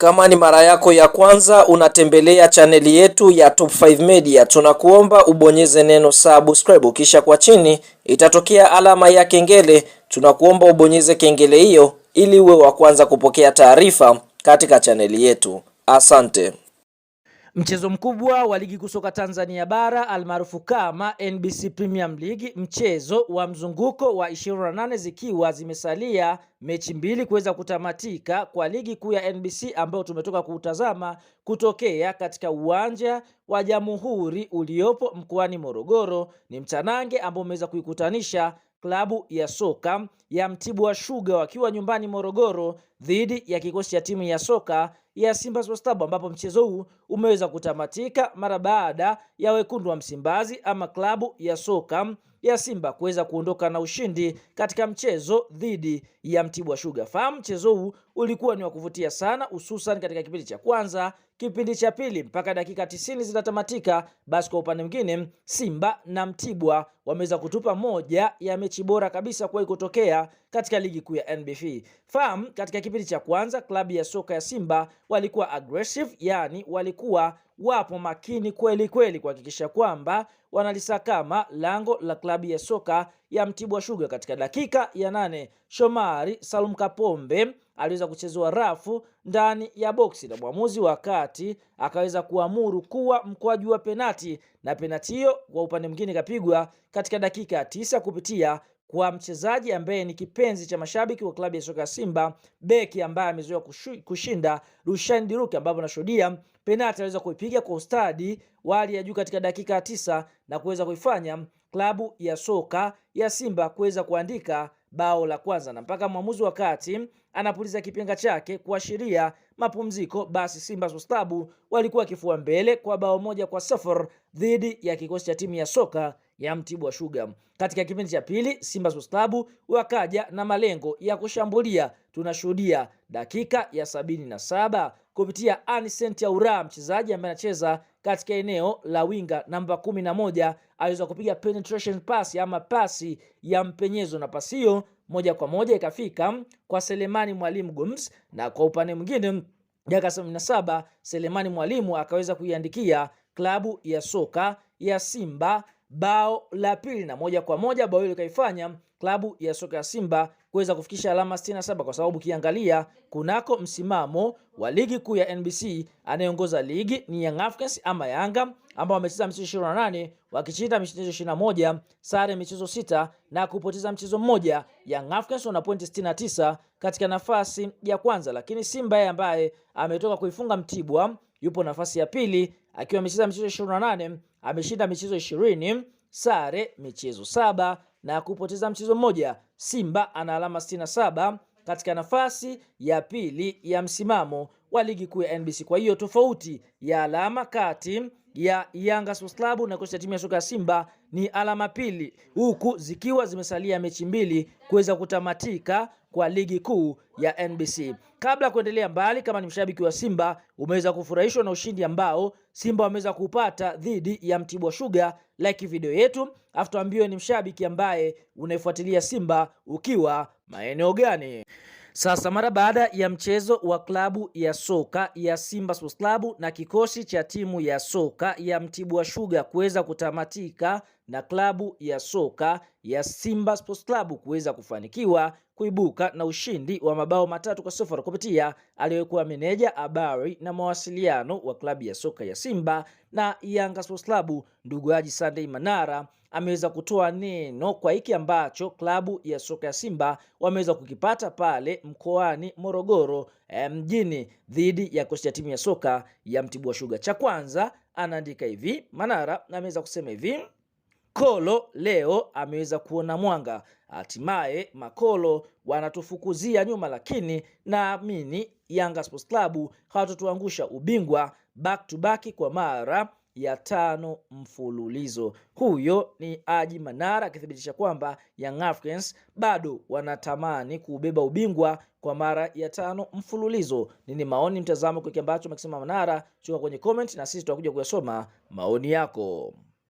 Kama ni mara yako ya kwanza unatembelea chaneli yetu ya Top 5 Media, tunakuomba ubonyeze neno subscribe, kisha kwa chini itatokea alama ya kengele. Tunakuomba ubonyeze kengele hiyo ili uwe wa kwanza kupokea taarifa katika chaneli yetu. Asante. Mchezo mkubwa wa ligi kuu soka Tanzania bara almaarufu kama NBC Premium League, mchezo wa mzunguko wa 28 zikiwa zimesalia mechi mbili kuweza kutamatika kwa ligi kuu ya NBC ambayo tumetoka kutazama kutokea katika uwanja wa Jamhuri uliopo mkoani Morogoro. Ni mtanange ambao umeweza kuikutanisha klabu ya soka ya Mtibwa Sugar wakiwa nyumbani Morogoro dhidi ya kikosi cha timu ya soka ya Simba Sports Club, ambapo mchezo huu umeweza kutamatika mara baada ya wekundu wa Msimbazi ama klabu ya soka ya Simba kuweza kuondoka na ushindi katika mchezo dhidi ya Mtibwa Sugar. Fahamu mchezo huu ulikuwa ni wa kuvutia sana, hususan katika kipindi cha kwanza, kipindi cha pili mpaka dakika 90 zinatamatika. Basi kwa upande mwingine Simba na Mtibwa wameweza kutupa moja ya mechi bora kabisa kwa kutokea katika ligi kuu ya NBC. Fahamu katika kipindi cha kwanza klabu ya soka ya Simba walikuwa aggressive, yani walikuwa wapo makini kweli kweli kuhakikisha kwamba wanalisakama lango la klabu ya soka ya Mtibwa Sugar. Katika dakika ya 8 Shomari Salum Kapombe aliweza kuchezwa rafu ndani ya boksi na mwamuzi wa kati akaweza kuamuru kuwa mkwaju wa penati, na penati hiyo kwa upande mwingine kapigwa katika dakika ya 9 kupitia kwa mchezaji ambaye ni kipenzi cha mashabiki wa klabu ya soka Simba, beki ambaye amezoea kushinda Rushain Diruki, ambapo nashuhudia penati aliweza kuipiga kwa ustadi wa hali ya juu katika dakika ya 9 na kuweza kuifanya klabu ya soka ya Simba kuweza kuandika bao la kwanza, na mpaka mwamuzi wa kati anapuliza kipenga chake kuashiria mapumziko, basi Simba Sports Club walikuwa kifua mbele kwa bao 1-0 dhidi ya kikosi cha timu ya soka ya Mtibwa Sugar. Katika kipindi cha pili Simba Sports Club wakaja na malengo ya kushambulia. Tunashuhudia dakika ya 77 kupitia Anicent Aura, mchezaji ambaye anacheza katika eneo la winga namba 11, aliweza kupiga penetration pass ama pasi ya mpenyezo, na pasi hiyo moja kwa moja ikafika kwa Selemani Mwalimu Gomes, na kwa upande mwingine dakika 77 Selemani Mwalimu akaweza kuiandikia klabu ya soka ya Simba bao la pili, na moja kwa moja bao hilo kaifanya klabu ya soka ya Simba kuweza kufikisha alama 67, kwa sababu kiangalia kunako msimamo wa ligi kuu ya NBC anayeongoza ligi ni Young Africans ama Yanga, ambao wamecheza michezo 28 wakishinda michezo 21, sare michezo 6 na kupoteza mchezo mmoja. Young Africans wana pointi 69 katika nafasi ya kwanza, lakini Simba ambaye ametoka kuifunga Mtibwa yupo nafasi ya pili akiwa amecheza michezo 28, ameshinda michezo 20, sare michezo 7 na kupoteza mchezo mmoja. Simba ana alama 67 katika nafasi ya pili ya msimamo wa ligi kuu ya NBC. Kwa hiyo tofauti ya alama kati ya Yanga Sports Club na kocha timu ya soka ya Simba ni alama pili, huku zikiwa zimesalia mechi mbili kuweza kutamatika kwa ligi kuu ya NBC. Kabla kuendelea mbali, kama ni mshabiki wa Simba umeweza kufurahishwa na ushindi ambao Simba wameweza kupata dhidi ya Mtibwa Sugar, like video yetu afu tuambiwe ni mshabiki ambaye unaifuatilia Simba ukiwa maeneo gani. Sasa mara baada ya mchezo wa klabu ya soka ya Simba Sports Club na kikosi cha timu ya soka ya Mtibwa Sugar kuweza kutamatika na klabu ya soka ya Simba Sports Club kuweza kufanikiwa kuibuka na ushindi wa mabao 3-0 kupitia aliyekuwa meneja habari na mawasiliano wa klabu ya soka ya Simba na Yanga Sports Club, ndugu Haji Sunday Manara ameweza kutoa neno kwa hiki ambacho klabu ya soka ya Simba wameweza kukipata pale mkoani Morogoro mjini dhidi ya kocha ya timu ya soka ya Mtibwa Sugar. Cha kwanza anaandika hivi, Manara ameweza kusema hivi: Kolo leo ameweza kuona mwanga, hatimaye makolo wanatufukuzia nyuma, lakini naamini Yanga Sports Club hawatatuangusha ubingwa back to back kwa mara ya 5 mfululizo. Huyo ni Haji Manara akithibitisha kwamba Young Africans bado wanatamani kubeba ubingwa kwa mara ya 5 mfululizo. Nini maoni, mtazamo kwa kile ambacho amekisema Manara? Chukua kwenye comment na sisi tutakuja kuyasoma maoni yako.